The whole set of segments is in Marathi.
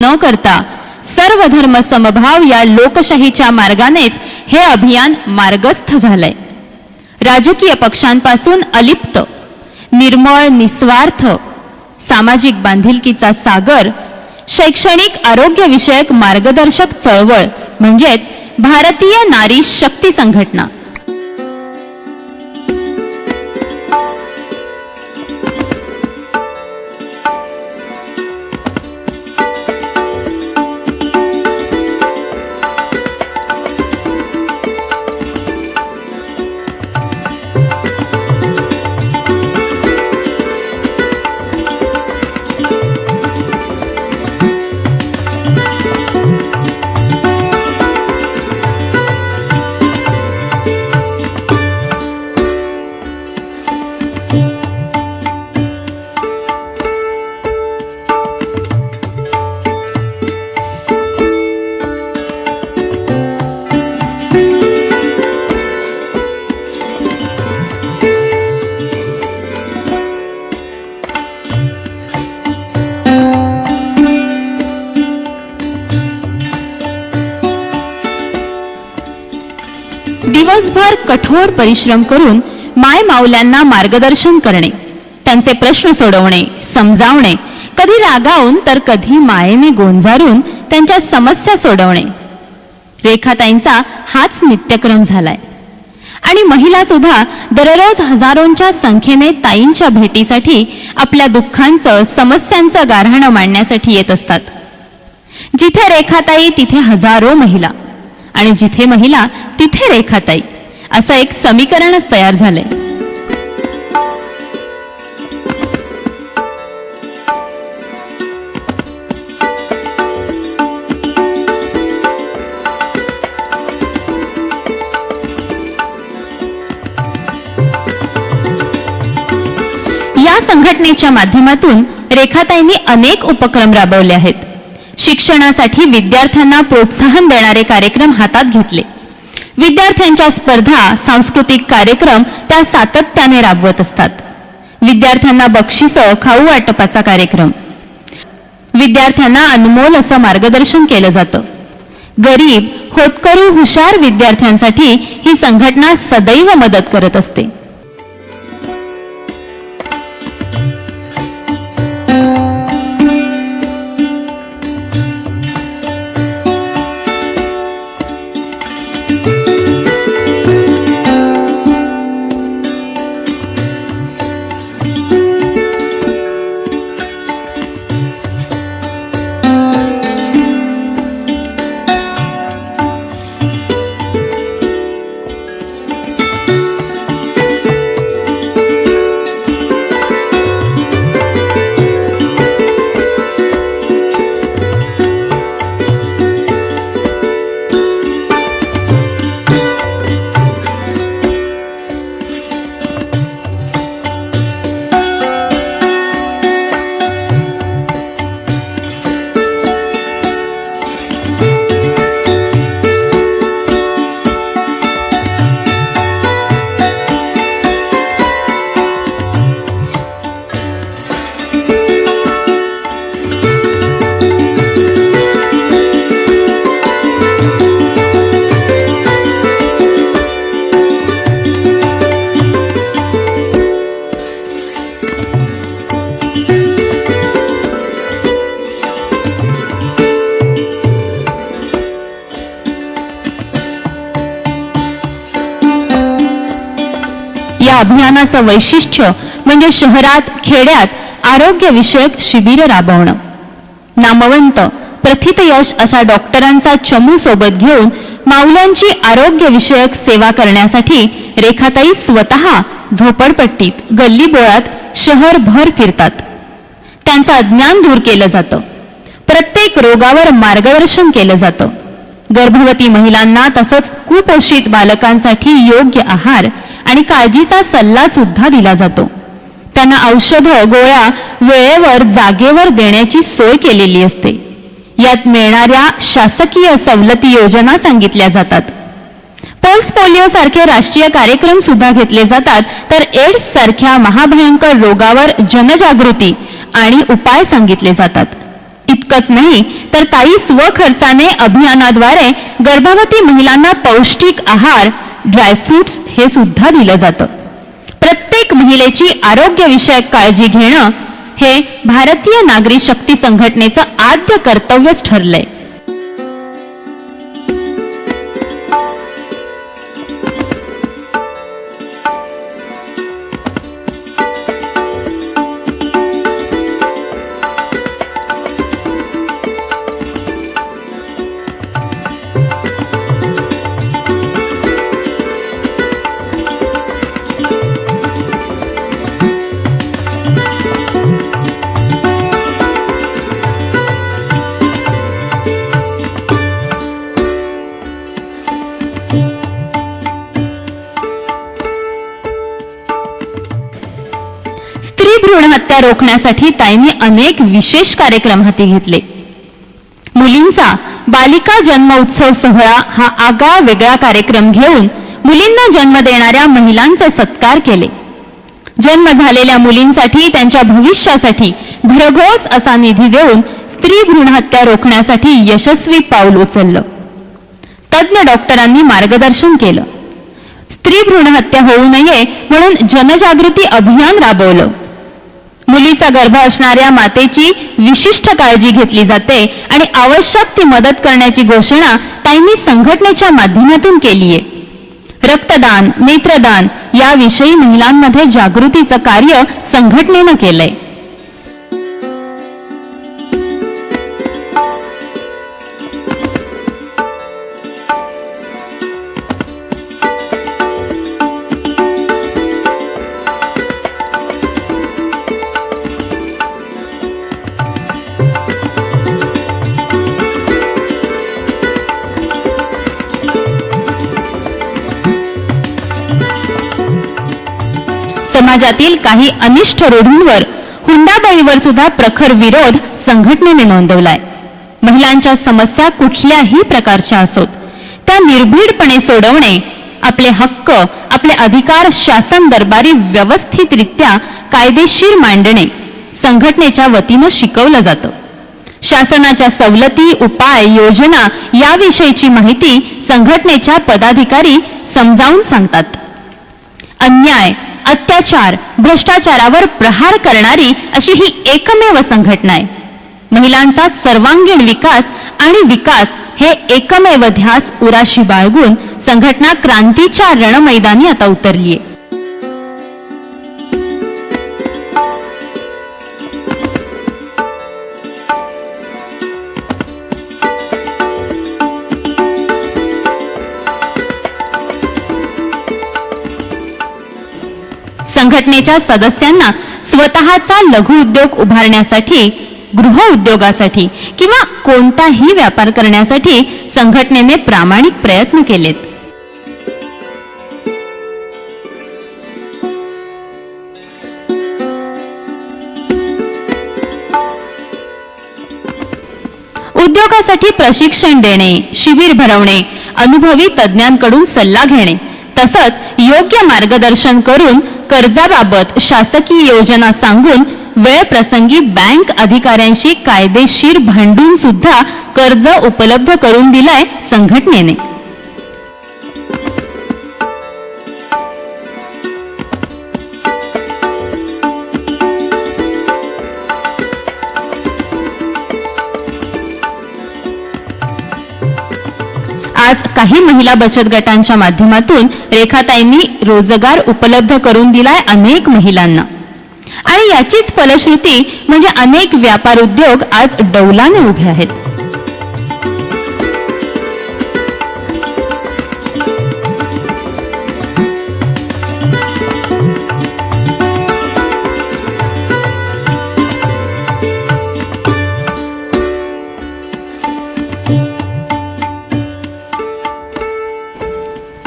न करता सर्व धर्म समभाव या लोकशाहीच्या मार्गानेच हे अभियान मार्गस्थ झालंय. राजकीय पक्षांपासून अलिप्त, निर्मळ, निस्वार्थ सामाजिक बांधिलकीचा सागर, शैक्षणिक आरोग्य विषयक मार्गदर्शक चळवळ म्हणजेच भारतीय नारी शक्ती संघटना. दिवसभर कठोर परिश्रम करून माय माऊल्यांना मार्गदर्शन करणे, त्यांचे प्रश्न सोडवणे, समजावणे, कधी रागावून तर कधी मायेने गोंजारून त्यांच्या समस्या सोडवणे, रेखाताईंचा हाच नित्यक्रम झालाय. आणि महिला सुद्धा दररोज हजारोंच्या संख्येने ताईंच्या भेटीसाठी आपल्या दुःखांचं, समस्यांचं गाऱ्हाणं मांडण्यासाठी येत असतात. जिथे रेखाताई तिथे हजारो महिला, आणि जिथे महिला तिथे रेखाताई, असं एक समीकरणच तयार झालंय. या संघटनेच्या माध्यमातून रेखाताईंनी अनेक उपक्रम राबवले आहेत. शिक्षणासाठी विद्यार्थ्यांना प्रोत्साहन देणारे कार्यक्रम हातात घेतले. विद्यार्थ्यांच्या स्पर्धा, सांस्कृतिक कार्यक्रम त्या सातत्याने राबवत असतात. विद्यार्थ्यांना बक्षिसं, खाऊ वाटपाचा कार्यक्रम, विद्यार्थ्यांना अनमोल असं मार्गदर्शन केलं जातं. गरीब, होतकरू, हुशार विद्यार्थ्यांसाठी ही संघटना सदैव मदत करत असते. या अभियानाचं वैशिष्ट्य म्हणजे शहरात, खेड्यात आरोग्य विषयक शिबिर राबवणं. नामवंत, प्रथितयश अशा डॉक्टरांचा चमू सोबत घेऊन माऊल्यांची आरोग्य विषयक सेवा करण्यासाठी रेखाताई स्वतः झोपडपट्टीत, गल्लीबोळात शहरभर फिरतात. त्यांचं अज्ञान दूर केलं जातं. प्रत्येक रोगावर मार्गदर्शन केलं जातं. गर्भवती महिलांना तसंच कुपोषित बालकांसाठी योग्य आहार आणि काळजीचा सल्ला सुद्धा दिला जातो. त्यांना औषधं, गोळ्या वेळेवर, जागेवर देण्याची सोय केलेली असते. यात मिळणाऱ्या शासकीय सवलती योजना सांगितल्या जातात. पल्स पोलिओ सारखे राष्ट्रीय कार्यक्रम सुद्धा घेतले जातात. तर एड्स सारख्या महाभयंकर रोगावर जनजागृती आणि उपाय सांगितले जातात. इतकंच नाही तर काही स्वखर्चाने अभियानाद्वारे गर्भवती महिलांना पौष्टिक आहार, ड्रायफ्रुट्स हे सुद्धा दिलं जातं. प्रत्येक महिलेची आरोग्यविषयक काळजी घेणं हे भारतीय नागरी शक्ती संघटनेचं आद्य कर्तव्यच ठरलंय. भ्रूण हत्या रोखण्यासाठी ताईंनी अनेक विशेष कार्यक्रम हाती घेतले. मुलींचा बालिका जन्म उत्सव सोहळा हा आगळा वेगळा कार्यक्रम घेऊन मुलींना जन्म देणाऱ्या महिलांचे सत्कार केले. जन्म झालेल्या मुलींसाठी त्यांच्या भविष्यासाठी भरघोस असा निधी देऊन स्त्री भ्रूण हत्या रोखण्यासाठी यशस्वी पाऊल उचललं. तज्ञ डॉक्टरांनी मार्गदर्शन केलं. स्त्री भ्रूण हत्या होऊ नये म्हणून जनजागृती अभियान राबवलं. मुलीचा गर्भ असणाऱ्या मातेची विशिष्ट काळजी घेतली जाते आणि आवश्यक ती मदत करण्याची घोषणा ताईंनी संघटनेच्या माध्यमातून केली आहे. रक्तदान, नेत्रदान याविषयी महिलांमध्ये जागृतीचं कार्य संघटनेनं केलंय. समाजातील काही अनिष्ट रूढींवर, हुंडाबळीवर सुद्धा प्रखर विरोध संघटनेने नोंदवलाय. महिलांच्या समस्या कुठल्याही प्रकारच्या असोत त्या निर्भीडपणे सोडवणे, आपले हक्क, आपले अधिकार शासन दरबारी व्यवस्थितरित्या कायदेशीर मांडणे संघटनेच्या वतीनं शिकवलं जातं. शासनाच्या सवलती, उपाय, योजना याविषयीची माहिती संघटनेच्या पदाधिकारी समजावून सांगतात. अन्याय, अत्याचार, भ्रष्टाचारावर प्रहार करणारी अशी ही एकमेव संघटना आहे. महिलांचा सर्वांगीण विकास आणि विकास हे एकमेव ध्यास उराशी बाळगून संघटना क्रांतीच्या रणमैदानी आता उतरलीय. संघटनेच्या सदस्यांना स्वतःचा लघु उद्योग उभारण्यासाठी, गृह उद्योगासाठी किंवा कोणताही व्यापार करण्यासाठी संघटनेने प्रामाणिक प्रयत्न केलेत. उद्योगासाठी प्रशिक्षण देणे, शिबिर भरवणे, अनुभवी तज्ञांकडून सल्ला घेणे तसंच योग्य मार्गदर्शन करून कर्जाबाबत शासकीय योजना सांगून वेळ प्रसंगी बँक अधिकाऱ्यांशी कायदेशीर भांडून सुद्धा कर्ज उपलब्ध करून दिलाय संघटनेने. आज काही महिला बचत गटांच्या माध्यमातून रेखाताईंनी रोजगार उपलब्ध करून दिलाय अनेक महिलांना आणि याचीच फलश्रुती म्हणजे अनेक व्यापार उद्योग आज डौलाने उभे आहेत.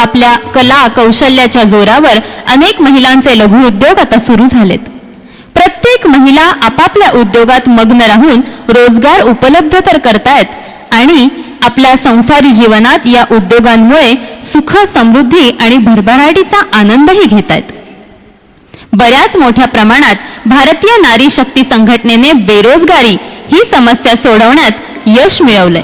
आपल्या कला कौशल्याच्या जोरावर अनेक महिलांचे लघु उद्योग आता सुरू झालेत. प्रत्येक महिला आपापल्या उद्योगात मग्न राहून रोजगार उपलब्ध तर करतायत आणि आपल्या संसारी जीवनात या उद्योगांमुळे सुख, समृद्धी आणि भरभराटीचा आनंदही घेतायत. बऱ्याच मोठ्या प्रमाणात भारतीय नारी शक्ती संघटनेने बेरोजगारी ही समस्या सोडवण्यात यश मिळवलंय.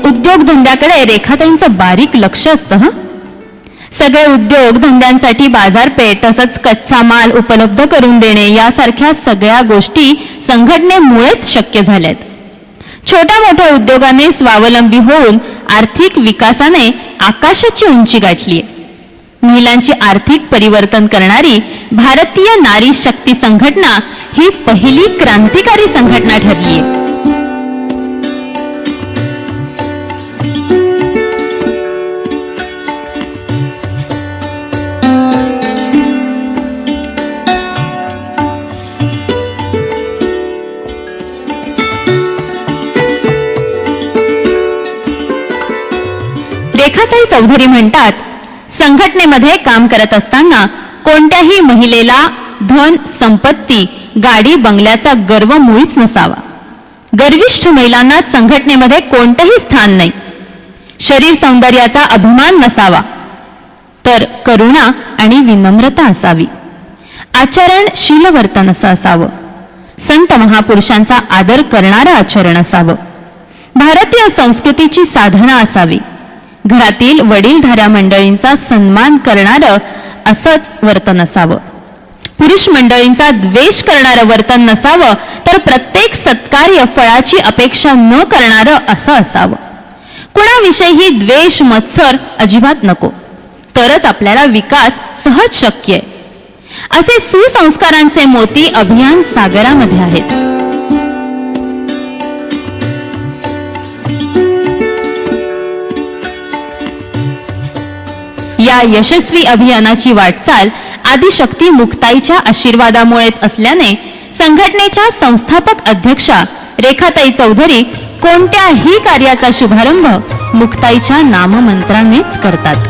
उद्योगधंद्याकडे रेखाताईंचं बारीक लक्ष असतं. सगळे उद्योग धंद्यांसाठी बाजारपेठ तसंच कच्चा माल उपलब्ध करून देणे यासारख्या सगळ्या गोष्टी संघटनेमुळेच शक्य झाल्यात. छोट्या मोठ्या उद्योगाने स्वावलंबी होऊन आर्थिक विकासाने आकाशाची उंची गाठली. महिलांची आर्थिक परिवर्तन करणारी भारतीय नारी शक्ती संघटना ही पहिली क्रांतिकारी संघटना ठरली. रेखाताई चौधरी म्हणतात, संघटनेमध्ये काम करत असताना कोणत्याही महिलेला धन संपत्ती गाडी बंगल्याचा गर्व मुळीच नसावा. गर्विष्ठ महिलांना संघटनेमध्ये कोणतेही स्थान नाही. शरीर सौंदर्याचा अभिमान नसावा, तर करुणा आणि विनम्रता असावी. आचरणशील वर्तन असं असावं. संत महापुरुषांचा आदर करणारं आचरण असावं. भारतीय संस्कृतीची साधना असावी. घरातील वडीलधाऱ्या मंडळींचा सन्मान करणारं असंच वर्तन असावं. पुरुष मंडळींचा द्वेष करणारं वर्तन नसावं, तर प्रत्येक सत्कार्य फळाची अपेक्षा न करणारं असं असावं. कुणाविषयीही द्वेष मत्सर अजिबात नको, तरच आपल्याला विकास सहज शक्य आहे. असे सुसंस्कारांचे मोती अभियान सागरामध्ये आहेत. या यशस्वी अभियानाची वाटचाल आदिशक्ती मुक्ताईच्या आशीर्वादामुळेच असल्याने संघटनेच्या संस्थापक अध्यक्षा रेखाताई चौधरी कोणत्याही कार्याचा शुभारंभ मुक्ताईच्या नाममंत्रानेच करतात.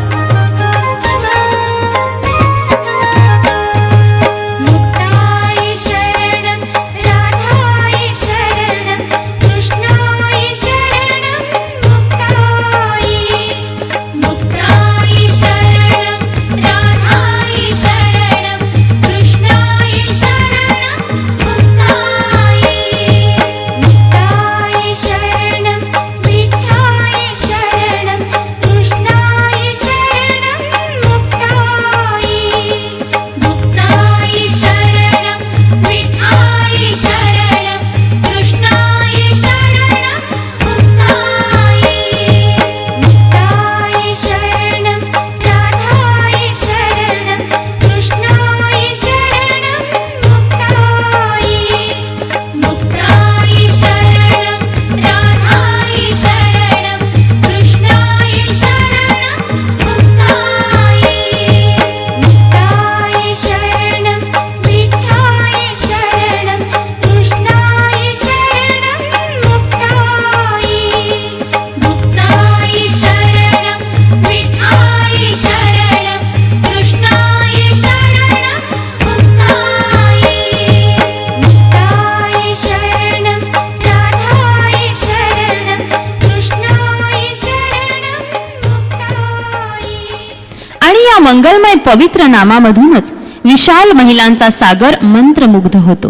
मंगलमय पवित्र नामामधूनच विशाल महिलांचा सागर मंत्रमुग्ध होतो.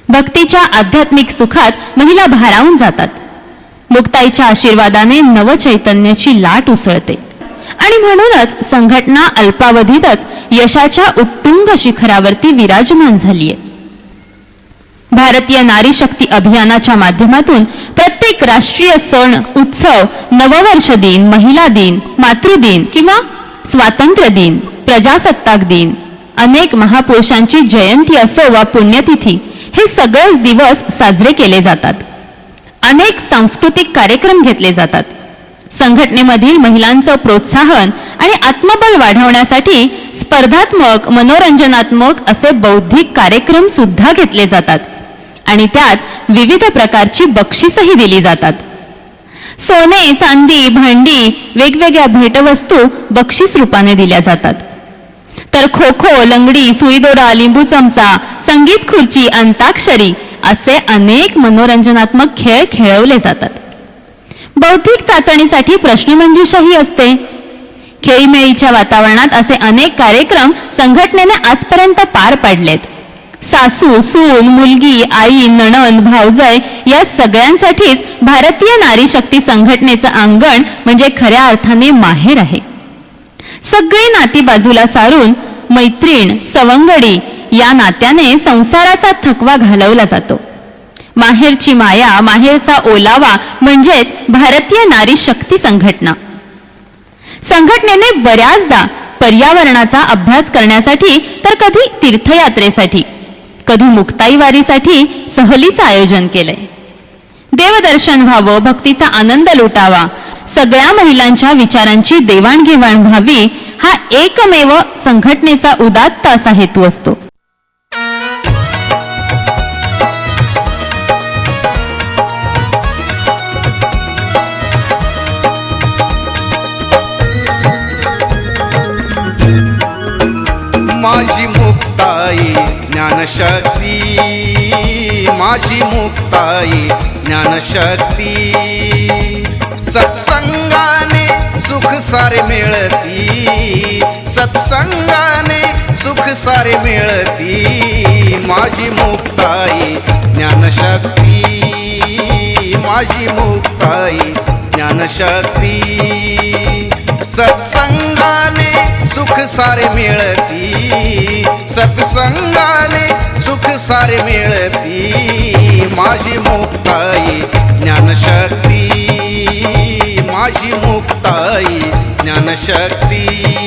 भक्तीच्या आध्यात्मिक सुखात महिला भारावून जातात. मुक्ताईच्या आशीर्वादाने नवचैतन्याची लाट उसळते आणि म्हणूनच संघटना अल्पावधीतच यशाच्या उत्तुंग शिखरावरती विराजमान झालीय. भारतीय नारी शक्ती अभियानाच्या माध्यमातून प्रत्येक राष्ट्रीय सण, उत्सव, नववर्ष दिन, महिला दिन, मातृदिन किंवा स्वातंत्र्य दिन, प्रजासत्ताक दिन, अनेक महापुरुषांची जयंती असो वा पुण्यतिथी, हे सगळेच दिवस साजरे केले जातात. अनेक सांस्कृतिक कार्यक्रम घेतले जातात. संघटनेमधील महिलांचं प्रोत्साहन आणि आत्मबल वाढवण्यासाठी स्पर्धात्मक, मनोरंजनात्मक असे बौद्धिक कार्यक्रम सुद्धा घेतले जातात आणि त्यात विविध प्रकारची बक्षीसही दिली जातात. सोने, चांदी, भांडी, वेगवेगळ्या भेटवस्तू बक्षीस रूपाने दिल्या जातात. तर खो खो, लंगडी, सुईदोरा, लिंबू चमचा, संगीत खुर्ची, अंताक्षरी असे अनेक मनोरंजनात्मक खेळ खेळवले जातात. बौद्धिक चाचणीसाठी प्रश्नमंजुषाही असते. खेळीमेळीच्या वातावरणात असे अनेक कार्यक्रम संघटनेने आजपर्यंत पार पाडलेत. सासू, सून, मुलगी, आई, नणंद, भावजय या सगळ्यांसाठीच भारतीय नारी शक्ती संघटनेचं अंगण म्हणजे खऱ्या अर्थाने माहेर आहे. सगळी नाती बाजूला सारून मैत्रीण, सवंगडी या नात्याने संसाराचा थकवा घालवला जातो. माहेरची माया, माहेरचा ओलावा म्हणजेच भारतीय नारी शक्ती संघटना. संघटनेने बऱ्याचदा पर्यावरणाचा अभ्यास करण्यासाठी तर कधी तीर्थयात्रेसाठी, कधी मुक्ताई वारीसाठी सहलीचं आयोजन केलंय. देवदर्शन व्हावं, भक्तीचा आनंद लुटावा, सगळ्या महिलांच्या विचारांची देवाणघेवाण व्हावी हा एकमेव संघटनेचा उदात्त असा हेतू असतो. माझी मुक्ताई ज्ञानशक्ती, माझी मुक्ताई ज्ञानशक्ती, सत्संगाने सुख सारे मिळती, सत्संगाने सुख सारे मिळती. माझी मुक्ताई ज्ञानशक्ती, माझी मुक्ताई ज्ञानशक्ती, सत्संगाने सुख सारे मिळती, सत्संगाने सुख सारे मिळती. माझी मुक्ताई ज्ञानशक्ती, माझी मुक्ताई ज्ञानशक्ती.